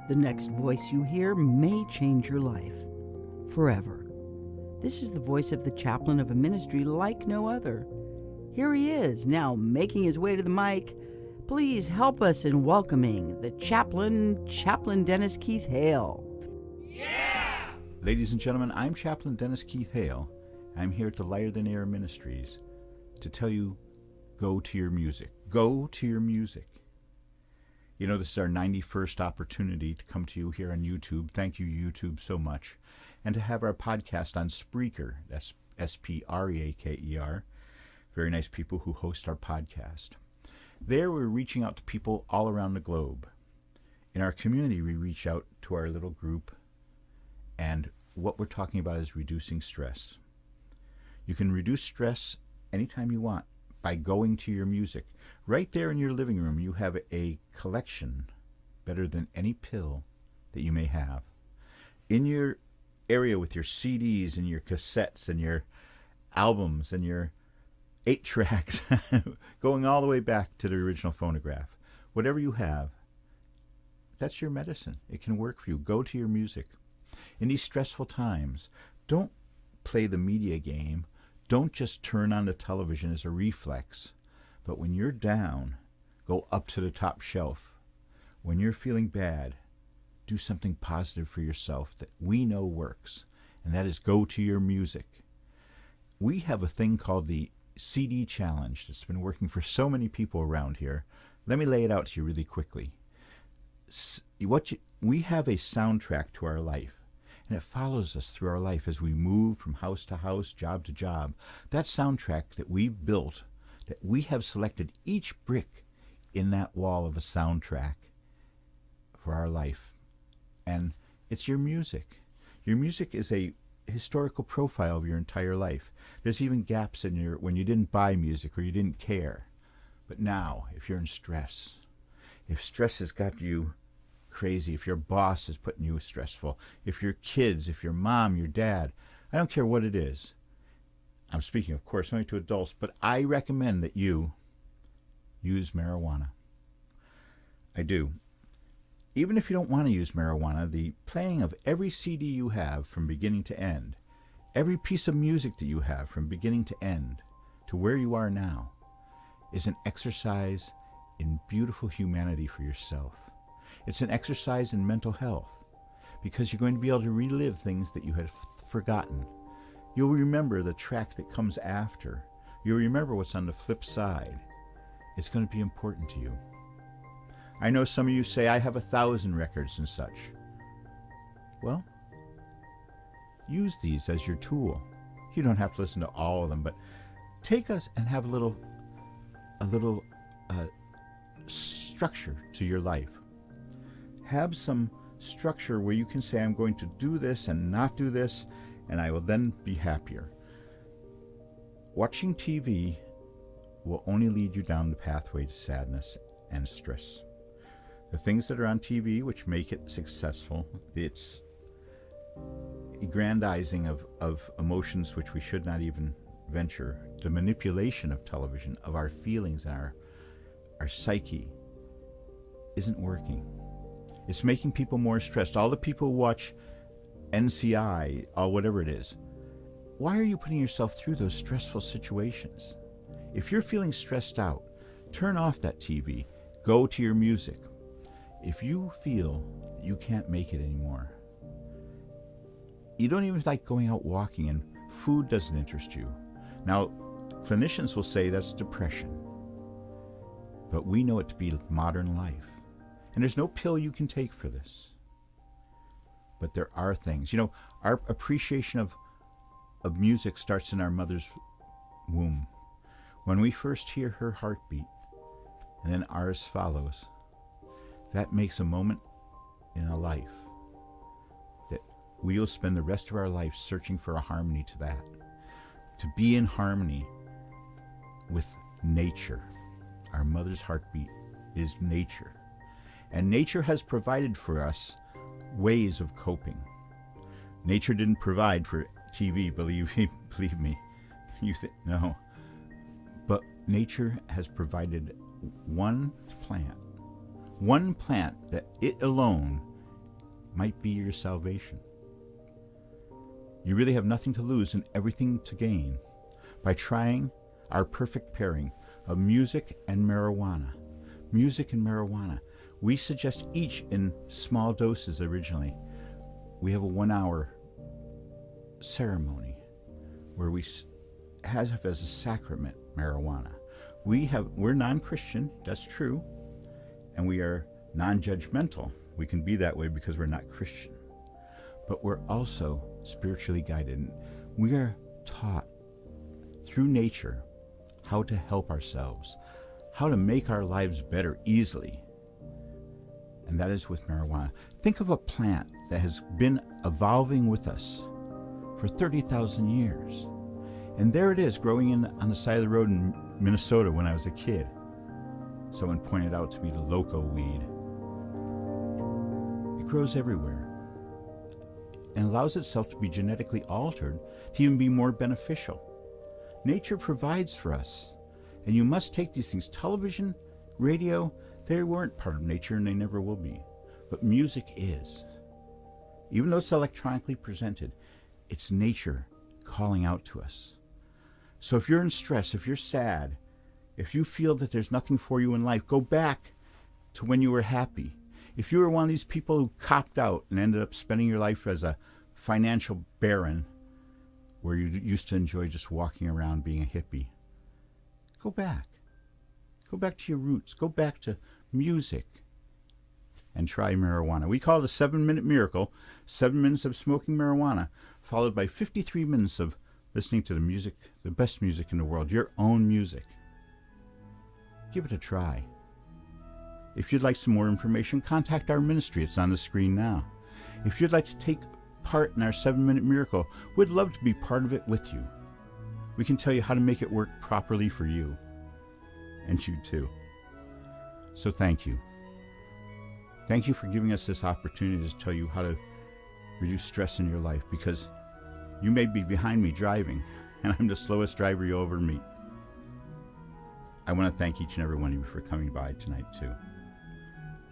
The next voice you hear may change your life forever. This is the voice of the chaplain of a ministry like no other. Here he is, now making his way to the mic. Please help us in welcoming the Chaplain Dennis Keith Hale. Yeah! Ladies and gentlemen, I'm Chaplain Dennis Keith Hale. I'm here at the Lighter Than Air Ministries to tell you, go to your music. Go to your music. You know, this is our 91st opportunity to come to you here on YouTube. Thank you, YouTube, so much. And to have our podcast on Spreaker. That's Spreaker. Very nice people who host our podcast. There we're reaching out to people all around the globe. In our community, we reach out to our little group, and what we're talking about is reducing stress. You can reduce stress anytime you want by going to your music. Right there in your living room, you have a collection better than any pill that you may have. In your area with your CDs and your cassettes and your albums and your 8 tracks, going all the way back to the original phonograph. Whatever you have, that's your medicine. It can work for you. Go to your music. In these stressful times, don't play the media game. Don't just turn on the television as a reflex. But when you're down, go up to the top shelf. When you're feeling bad, do something positive for yourself that we know works, and that is go to your music. We have a thing called the CD Challenge that's been working for so many people around here. Let me lay it out to you really quickly. We have a soundtrack to our life, and it follows us through our life as we move from house to house, job to job. That soundtrack that we've built, that we have selected each brick in that wall of a soundtrack for our life. And it's your music. Your music is a historical profile of your entire life. There's even gaps in when you didn't buy music or you didn't care. But now, if you're in stress, if stress has got you crazy, if your boss is putting you stressful, if your kids, if your mom, your dad, I don't care what it is. I'm speaking, of course, only to adults, but I recommend that you use marijuana. I do. Even if you don't want to use marijuana, the playing of every CD you have from beginning to end, every piece of music that you have from beginning to end, to where you are now, is an exercise in beautiful humanity for yourself. It's an exercise in mental health, because you're going to be able to relive things that you had forgotten. You'll remember the track that comes after. You'll remember what's on the flip side. It's going to be important to you. I know some of you say, I have 1,000 records and such. Well, use these as your tool. You don't have to listen to all of them, but take us and have a little structure to your life. Have some structure where you can say, I'm going to do this and not do this, and I will then be happier. Watching TV will only lead you down the pathway to sadness and stress. The things that are on TV which make it successful, it's aggrandizing of emotions which we should not even venture, the manipulation of television, of our feelings and our psyche, isn't working. It's making people more stressed. All the people who watch NCI, or whatever it is, why are you putting yourself through those stressful situations? If you're feeling stressed out, turn off that TV. Go to your music. If you feel you can't make it anymore, you don't even like going out walking and food doesn't interest you. Now, clinicians will say that's depression, but we know it to be modern life. And there's no pill you can take for this. But there are things. You know, our appreciation of music starts in our mother's womb. When we first hear her heartbeat, and then ours follows, that makes a moment in a life that we'll spend the rest of our life searching for a harmony to that. To be in harmony with nature. Our mother's heartbeat is nature. And nature has provided for us ways of coping. Nature didn't provide for TV, believe me. You think, no. But nature has provided one plant that it alone might be your salvation. You really have nothing to lose and everything to gain by trying our perfect pairing of music and marijuana. Music and marijuana. We suggest each in small doses originally. We have a 1-hour ceremony where we have as a sacrament marijuana. We're non-Christian, that's true, and we are non-judgmental. We can be that way because we're not Christian. But we're also spiritually guided. We are taught through nature how to help ourselves, how to make our lives better easily. And that is with marijuana. Think of a plant that has been evolving with us for 30,000 years. And there it is, growing on the side of the road in Minnesota when I was a kid. Someone pointed out to me the loco weed. It grows everywhere and allows itself to be genetically altered to even be more beneficial. Nature provides for us, and you must take these things. Television, radio, they weren't part of nature and they never will be. But music is. Even though it's electronically presented, it's nature calling out to us. So if you're in stress, if you're sad, if you feel that there's nothing for you in life, go back to when you were happy. If you were one of these people who copped out and ended up spending your life as a financial baron, where you used to enjoy just walking around being a hippie, go back. Go back to your roots. Go back to music and try marijuana. We call it a 7-minute miracle. 7 minutes of smoking marijuana, followed by 53 minutes of listening to the music, the best music in the world, your own music. Give it a try. If you'd like some more information, contact our ministry. It's on the screen now. If you'd like to take part in our 7-minute miracle, we'd love to be part of it with you. We can tell you how to make it work properly for you, and you too. So thank you. Thank you for giving us this opportunity to tell you how to reduce stress in your life, because you may be behind me driving, and I'm the slowest driver you'll ever meet. I want to thank each and every one of you for coming by tonight too.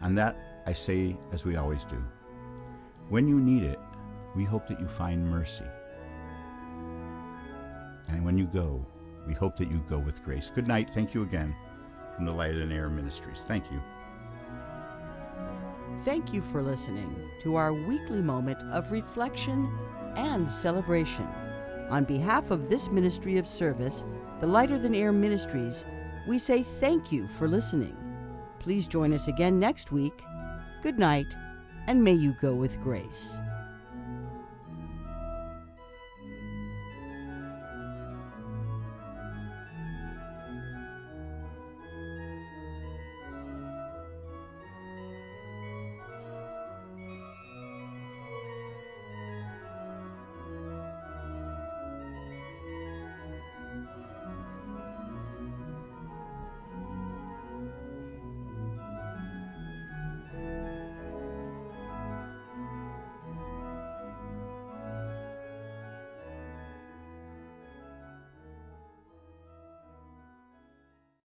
On that, I say, as we always do, when you need it, we hope that you find mercy. And when you go, we hope that you go with grace. Good night. Thank you again from the Light and Air Ministries. Thank you. Thank you for listening to our weekly moment of reflection and celebration. On behalf of this ministry of service, the Lighter Than Air Ministries, we say thank you for listening. Please join us again next week. Good night, and may you go with grace.